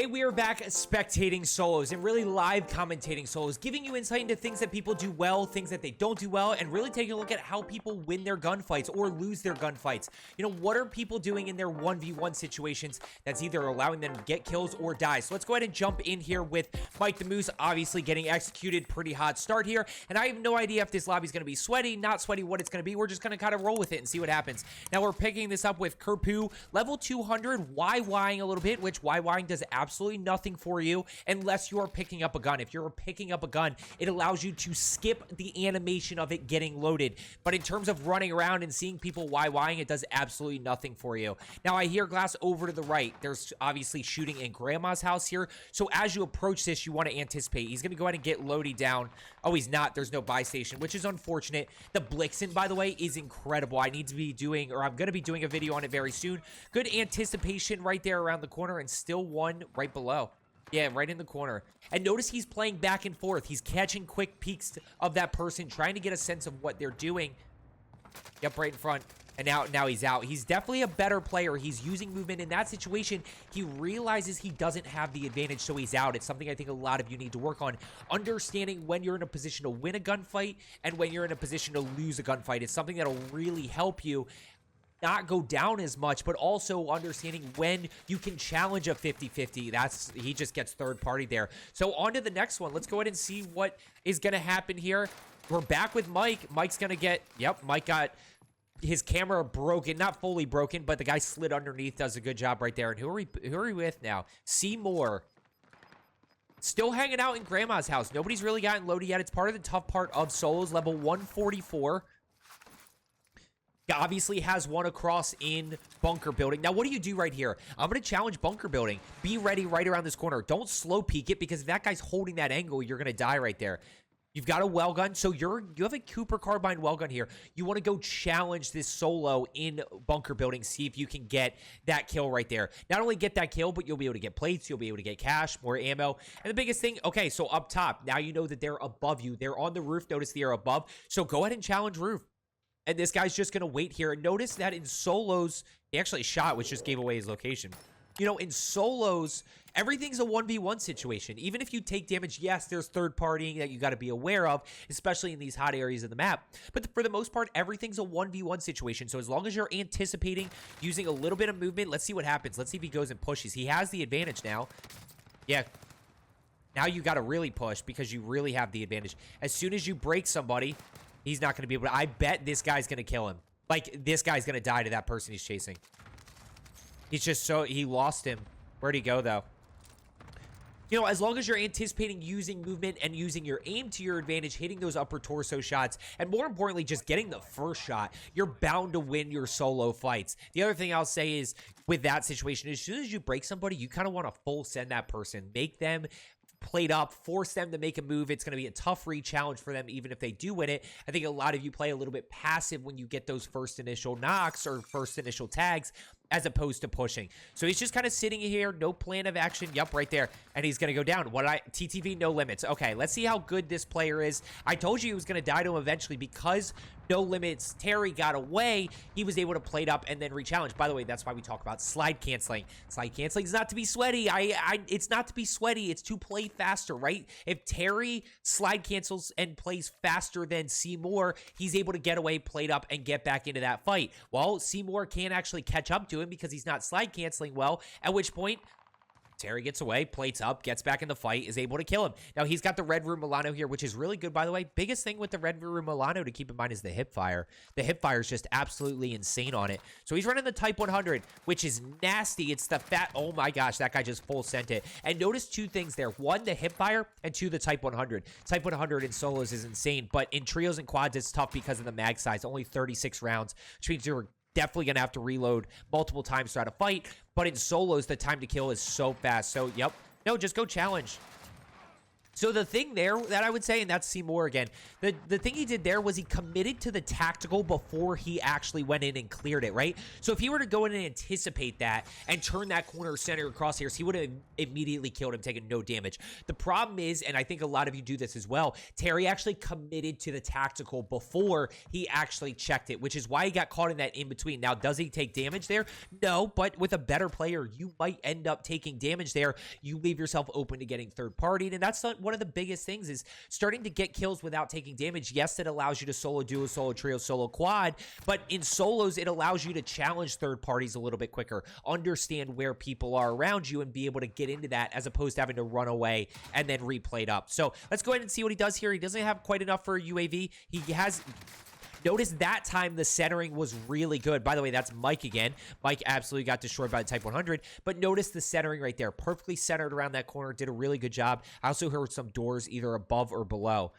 Today we are back spectating solos and really live commentating solos, giving you insight into things that people do well, things that they don't do well, and really taking a look at how people win their gunfights or lose their gunfights. You know, what are people doing in their 1v1 situations that's either allowing them to get kills or die? So let's go ahead and jump in here with Mike the Moose, obviously getting executed. Pretty hot start here, and I have no idea if this lobby is going to be sweaty, not sweaty, what it's going to be. We're just going to kind of roll with it and see what happens. Now we're picking this up with CupppaJoe, level 200, YYing a little bit, which YYing does absolutely nothing for you unless you are picking up a gun. If you're picking up a gun, it allows you to skip the animation of it getting loaded. But in terms of running around and seeing people YYing, it does absolutely nothing for you. Now I hear glass over to the right. There's obviously shooting in Grandma's house here. So as you approach this, you want to anticipate. He's going to go ahead and get loaded down. Oh, he's not. There's no buy station, which is unfortunate. The Blixen, by the way, is incredible. I need to be doing, or I'm going to be doing a video on it very soon. Good anticipation right there around the corner, and still one right below. Yeah, right in the corner. And notice he's playing back and forth. He's catching quick peeks of that person, trying to get a sense of what they're doing. Yep, right in front. And now he's out. He's definitely a better player. He's using movement in that situation. He realizes he doesn't have the advantage, so he's out. It's something I think a lot of you need to work on. Understanding when you're in a position to win a gunfight and when you're in a position to lose a gunfight. It's something that'll really help you not go down as much, but also understanding when you can challenge a 50-50. He just gets third party there. So on to the next one. Let's go ahead and see what is going to happen here. We're back with Mike. Mike's going to get, yep, Mike got his camera broken, not fully broken, but the guy slid underneath, does a good job right there. And who are we with now? Seymour. Still hanging out in Grandma's house. Nobody's really gotten loaded yet. It's part of the tough part of solos, level 144. Obviously has one across in bunker building. Now, what do you do right here? I'm going to challenge bunker building. Be ready right around this corner. Don't slow peek it, because if that guy's holding that angle, you're going to die right there. You've got a well gun, so you have a Cooper carbine well gun here. You want to go challenge this solo in bunker building, see if you can get that kill right there. Not only get that kill, but you'll be able to get plates, you'll be able to get cash, more ammo. And the biggest thing, okay, so up top, now you know that they're above you. They're on the roof. Notice they are above. So go ahead and challenge roof. And this guy's just going to wait here. And notice that in solos, he actually shot, which just gave away his location. You know, in solos, everything's a 1v1 situation. Even if you take damage, yes, there's third partying that you got to be aware of, especially in these hot areas of the map. But for the most part, everything's a 1v1 situation. So as long as you're anticipating using a little bit of movement, let's see what happens. Let's see if he goes and pushes. He has the advantage now. Yeah. Now you got to really push because you really have the advantage. As soon as you break somebody, he's not going to be able to. I bet this guy's going to kill him. Like, this guy's going to die to that person he's chasing. He's just so... He lost him. Where'd he go, though? You know, as long as you're anticipating using movement and using your aim to your advantage, hitting those upper torso shots, and more importantly, just getting the first shot, you're bound to win your solo fights. The other thing I'll say is, with that situation, as soon as you break somebody, you kind of want to full send that person. Make them played up, force them to make a move. It's going to be a tough re-challenge for them, even if they do win it. I think a lot of you play a little bit passive when you get those first initial knocks or first initial tags, as opposed to pushing. So he's just kind of sitting here, no plan of action. Yup, right there. And he's going to go down. TTV, no limits. Okay, let's see how good this player is. I told you he was going to die to him eventually because no limits. Terry got away. He was able to play it up and then re-challenge. By the way, that's why we talk about slide canceling. Slide canceling is not to be sweaty. It's not to be sweaty. It's to play faster, right? If Terry slide cancels and plays faster than Seymour, he's able to get away, played up, and get back into that fight. Well, Seymour can't actually catch up to him because he's not slide canceling well, at which point Terry gets away, plates up, gets back in the fight, is able to kill him. Now, he's got the Red Room Milano here, which is really good, by the way. Biggest thing with the Red Room Milano to keep in mind is the hip fire. The hip fire is just absolutely insane on it. So he's running the Type 100, which is nasty. It's the fat... Oh, my gosh, that guy just full sent it. And notice two things there. One, the hip fire, and two, the Type 100. Type 100 in solos is insane, but in trios and quads, it's tough because of the mag size. Only 36 rounds, which means you're definitely going to have to reload multiple times throughout a fight. But in solos, the time to kill is so fast. So, yep. No, just go challenge. So the thing there that I would say, and that's Seymour again, the thing he did there was he committed to the tactical before he actually went in and cleared it, right? So if he were to go in and anticipate that and turn that corner center crosshairs, he would have immediately killed him, taking no damage. The problem is, and I think a lot of you do this as well, Terry actually committed to the tactical before he actually checked it, which is why he got caught in that in-between. Now, does he take damage there? No, but with a better player, you might end up taking damage there. You leave yourself open to getting third-partied, and that's one of the biggest things is starting to get kills without taking damage. Yes, it allows you to solo duo, solo trio, solo quad, but in solos, it allows you to challenge third parties a little bit quicker, understand where people are around you, and be able to get into that as opposed to having to run away and then replay it up. So let's go ahead and see what he does here. He doesn't have quite enough for a UAV. He has... Notice that time the centering was really good. By the way, that's Mike again. Mike absolutely got destroyed by the Type 100. But notice the centering right there. Perfectly centered around that corner. Did a really good job. I also heard some doors either above or below.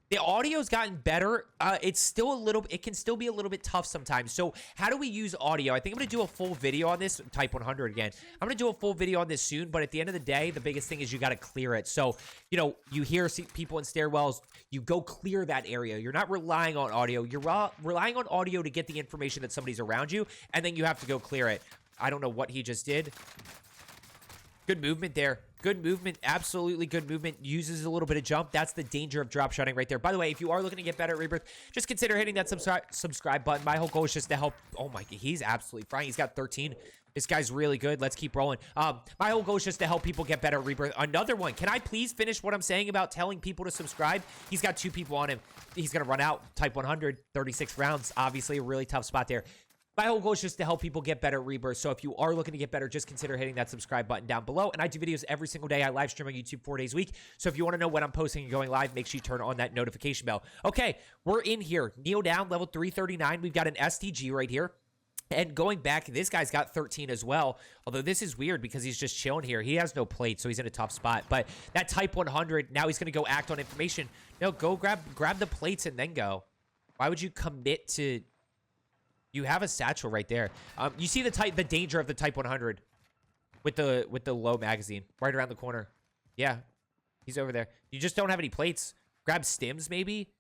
The audio's gotten better. It's still a little, it can still be a little bit tough sometimes. So how do we use audio? I think I'm going to do a full video on this. Type 100 again. I'm going to do a full video on this soon, but at the end of the day, the biggest thing is you got to clear it. So, you know, you hear people in stairwells, you go clear that area. You're not relying on audio. You're relying on audio to get the information that somebody's around you, and then you have to go clear it. I don't know what he just did. Good movement there. Good movement. Absolutely good movement. Uses a little bit of jump. That's the danger of drop shotting right there. By the way, if you are looking to get better at Rebirth, just consider hitting that subscribe button. My whole goal is just to help. Oh my, he's absolutely frying. He's got 13. This guy's really good. Let's keep rolling. My whole goal is just to help people get better at Rebirth. Another one. Can I please finish what I'm saying about telling people to subscribe? He's got 2 people on him. He's going to run out. Type 100, 36 rounds. Obviously, a really tough spot there. My whole goal is just to help people get better at Rebirth. So if you are looking to get better, just consider hitting that subscribe button down below. And I do videos every single day. I live stream on YouTube 4 days a week. So if you want to know when I'm posting and going live, make sure you turn on that notification bell. Okay, we're in here. Kneel down, level 339. We've got an STG right here. And going back, this guy's got 13 as well. Although this is weird because he's just chilling here. He has no plate, so he's in a tough spot. But that Type 100, now he's going to go act on information. No, go grab the plates and then go. Why would you commit to... You have a satchel right there. You see the danger of the Type 100 with the low magazine right around the corner. Yeah, he's over there. You just don't have any plates. Grab stims maybe.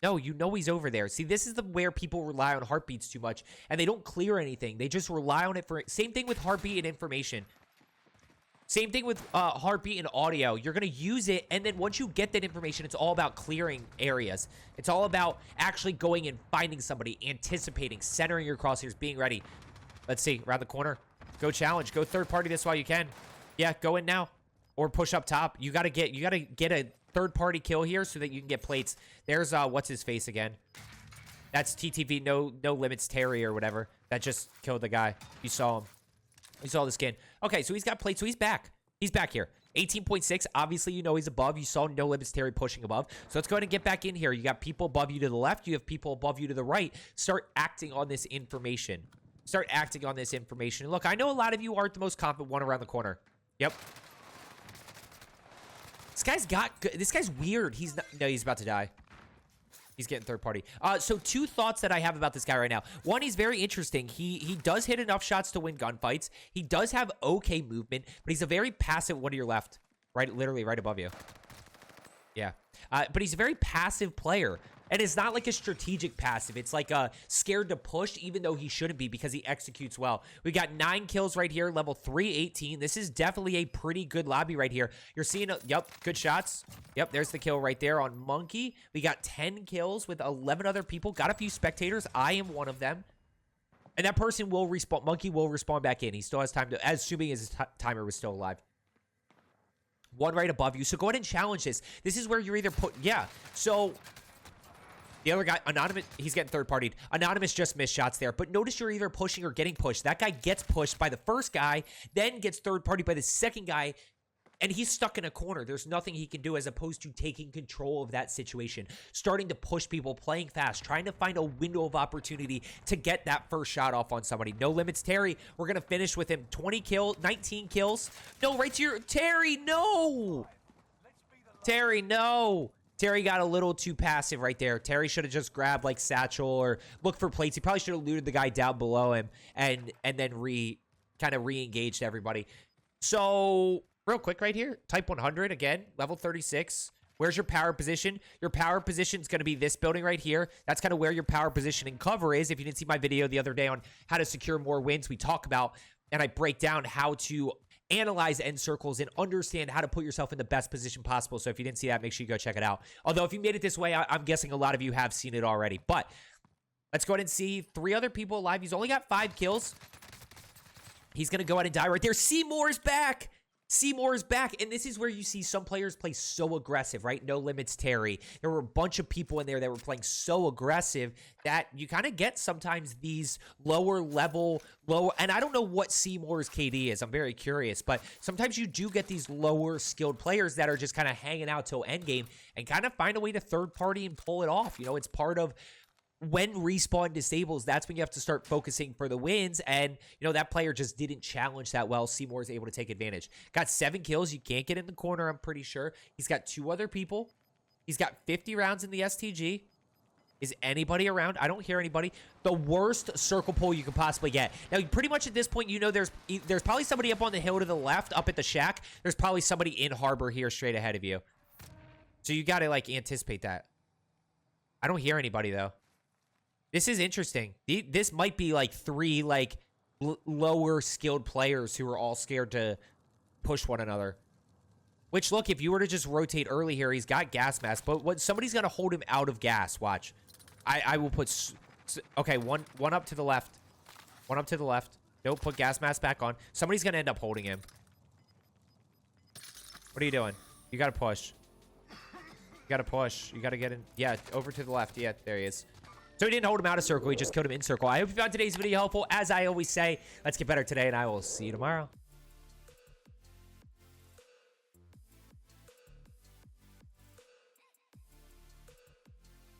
No, you know he's over there. See, this is where people rely on heartbeats too much, and they don't clear anything. They just rely on it for... Same thing with heartbeat and information. Same thing with heartbeat and audio. You're going to use it, and then once you get that information, it's all about clearing areas. It's all about actually going and finding somebody, anticipating, centering your crosshairs, being ready. Let's see, around the corner. Go challenge. Go third party this while you can. Yeah, go in now. Or push up top. You gotta get a third party kill here so that you can get plates. There's what's his face again? That's TTV, no limits Terry or whatever. That just killed the guy. You saw him. You saw the skin. Okay, so he's got plates, so he's back. He's back here. 18.6. Obviously, you know he's above. You saw no limits Terry pushing above. So let's go ahead and get back in here. You got people above you to the left. You have people above you to the right. Start acting on this information. Start acting on this information. Look, I know a lot of you aren't the most confident one around the corner. Yep. This guy's weird. No, he's about to die. He's getting third party. So 2 thoughts that I have about this guy right now. One, he's very interesting. He does hit enough shots to win gunfights. He does have okay movement, but he's a very passive... One to your left. Right, literally right above you. Yeah. But he's a very passive player. And it's not like a strategic passive. It's like a scared to push, even though he shouldn't be because he executes well. We got 9 kills right here, level 318. This is definitely a pretty good lobby right here. You're seeing, yep, good shots. Yep, there's the kill right there on Monkey. We got 10 kills with 11 other people. Got a few spectators. I am one of them. And that person will respawn. Monkey will respawn back in. He still has time to, assuming his timer was still alive. 1 right above you. So go ahead and challenge this. This is where you're either put, yeah. So... The other guy, Anonymous, he's getting third-partied. Anonymous just missed shots there. But notice you're either pushing or getting pushed. That guy gets pushed by the first guy, then gets third-partied by the second guy, and he's stuck in a corner. There's nothing he can do as opposed to taking control of that situation. Starting to push people, playing fast, trying to find a window of opportunity to get that first shot off on somebody. No limits, Terry. We're going to finish with him. 20 kills, 19 kills. No, right to your... Terry, no! Terry, no! Terry got a little too passive right there. Terry should have just grabbed like satchel or looked for plates. He probably should have looted the guy down below him and then kind of re-engaged everybody. So real quick right here, type 100 again, level 36. Where's your power position? Your power position is going to be this building right here. That's kind of where your power position and cover is. If you didn't see my video the other day on how to secure more wins, we talk about and I break down how to analyze end circles and understand how to put yourself in the best position possible. So if you didn't see that, make sure you go check it out. Although if you made it this way, I'm guessing a lot of you have seen it already. But let's go ahead and see 3 other people alive. He's only got 5 kills. He's going to go ahead and die right there. Seymour's back. Seymour is back, and this is where you see some players play so aggressive, right? No Limits Terry. There were a bunch of people in there that were playing so aggressive that you kind of get sometimes these lower level, and I don't know what Seymour's KD is. I'm very curious, but sometimes you do get these lower skilled players that are just kind of hanging out till endgame and kind of find a way to third party and pull it off. You know, it's part of when respawn disables, that's when you have to start focusing for the wins. And, you know, that player just didn't challenge that well. Seymour is able to take advantage. Got 7 kills. You can't get in the corner, I'm pretty sure. He's got 2 other people. He's got 50 rounds in the STG. Is anybody around? I don't hear anybody. The worst circle pull you could possibly get. Now, pretty much at this point, you know there's probably somebody up on the hill to the left, up at the shack. There's probably somebody in harbor here straight ahead of you. So you got to, like, anticipate that. I don't hear anybody, though. This is interesting. This might be like 3 like lower skilled players who are all scared to push one another. Which, look, if you were to just rotate early here, he's got gas mask. But somebody's going to hold him out of gas. Watch. I will put... Okay, one up to the left. One up to the left. Don't put gas mask back on. Somebody's going to end up holding him. What are you doing? You got to push. You got to push. You got to get in. Yeah, over to the left. Yeah, there he is. So he didn't hold him out of circle. He just killed him in circle. I hope you found today's video helpful. As I always say, let's get better today, and I will see you tomorrow.